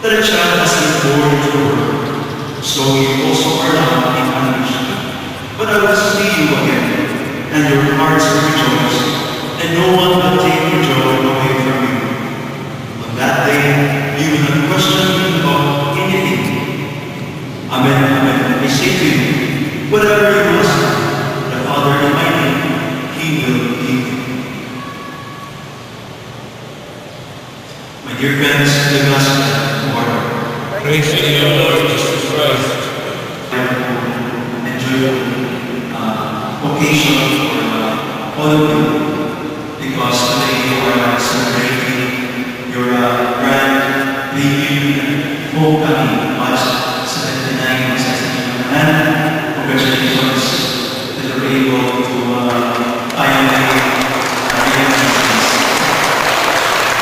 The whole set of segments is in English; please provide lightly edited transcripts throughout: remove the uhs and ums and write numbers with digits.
that a child has been born into the world, so you also are now in anguish. But I will see you again, and your hearts will rejoice, and no one will take your joy away from you. On that day, you will not question me about anything. Amen, amen. I say to you, whatever you ask the Father in my name, He will give you. My dear friends, the Gospel of our Lord. Praise to you, Lord Jesus Christ. Enjoy occasion for all of you, because today you are celebrating your grand reunion homecoming March 79 assassination. And congratulations that you're able to finally Jesus.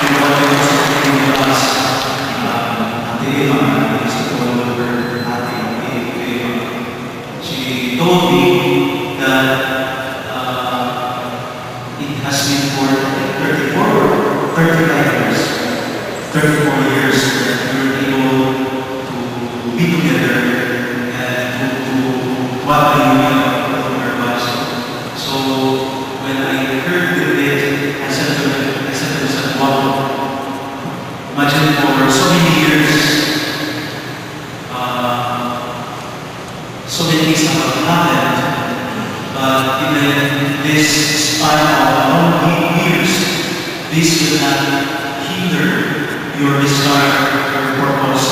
We want to celebrate with us she told me that it has been for 34 years that we were able to be together and to what we of our lives. So when I heard it, I said to myself, wow, imagine for so many years, so many things have happened, but even this span of long years, this will not hinder your desire, your purpose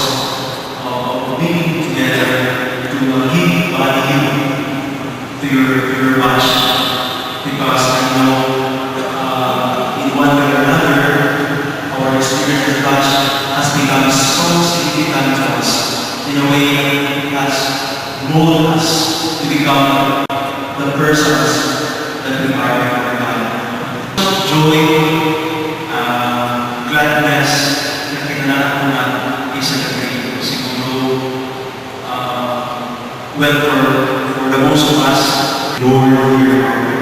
of being together to give value to your match. Because I know in one way or another, our experience with match has become so significant to us in a way that has molded us to become the persons that we are before God. Joy, gladness, na kinalaman ko na isa na rin siguro well for the most of us, Lord, hear our prayer.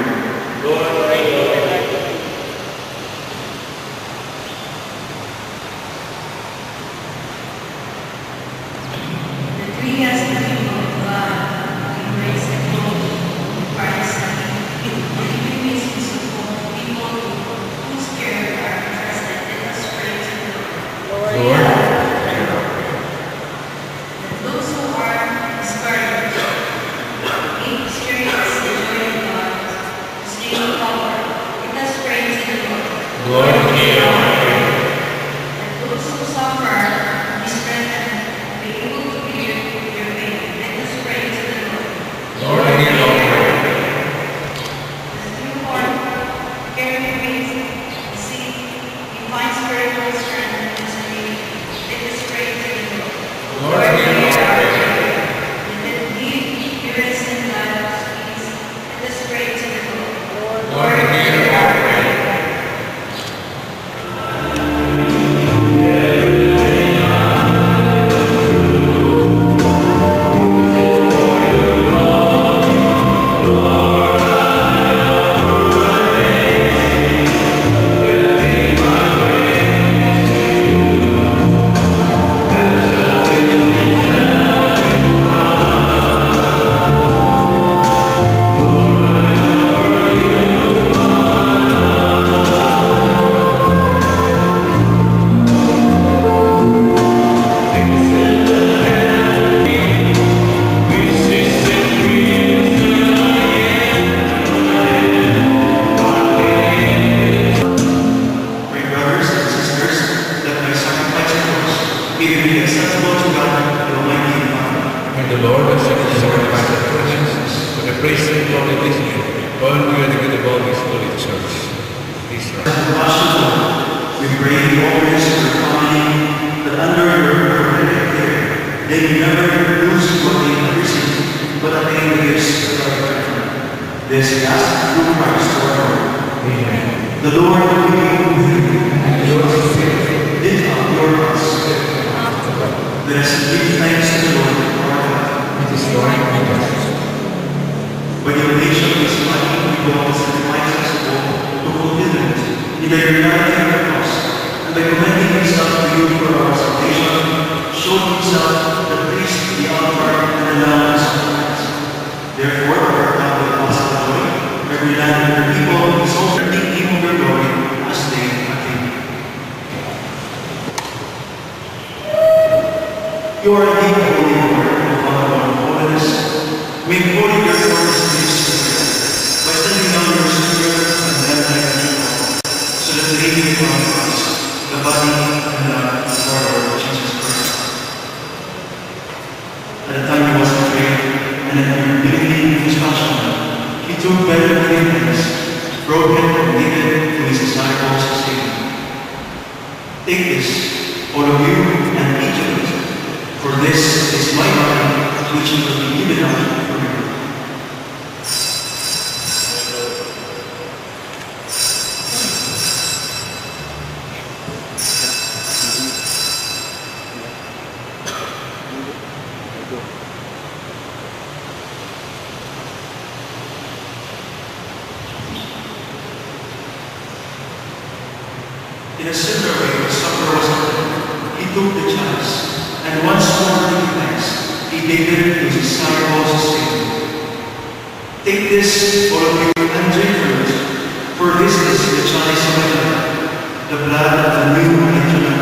When your nation is fighting with all the sacrifices to fulfillment, in the reality of the cross, and by commending himself to you for our salvation, You are indeed the Holy Lord, the Father of holiness. Make holy therefore this mystery by sending down your Spirit and them like a people, so that they may become for us the body and blood of our Lord Jesus Christ. At the time he was betrayed, and at the beginning of his passion, he took bread and gave thanks, broke it and gave it to his disciples, saying, "Take this, all of you, and eat of it, for this is my body, which will be given up for you." In a similar way, the supper was ended. He took the chalice, and once more giving thanks, he gave it to his disciples, saying, "Take this, all of you, and drink from it, for this is the chalice of my blood, the blood of the new and eternal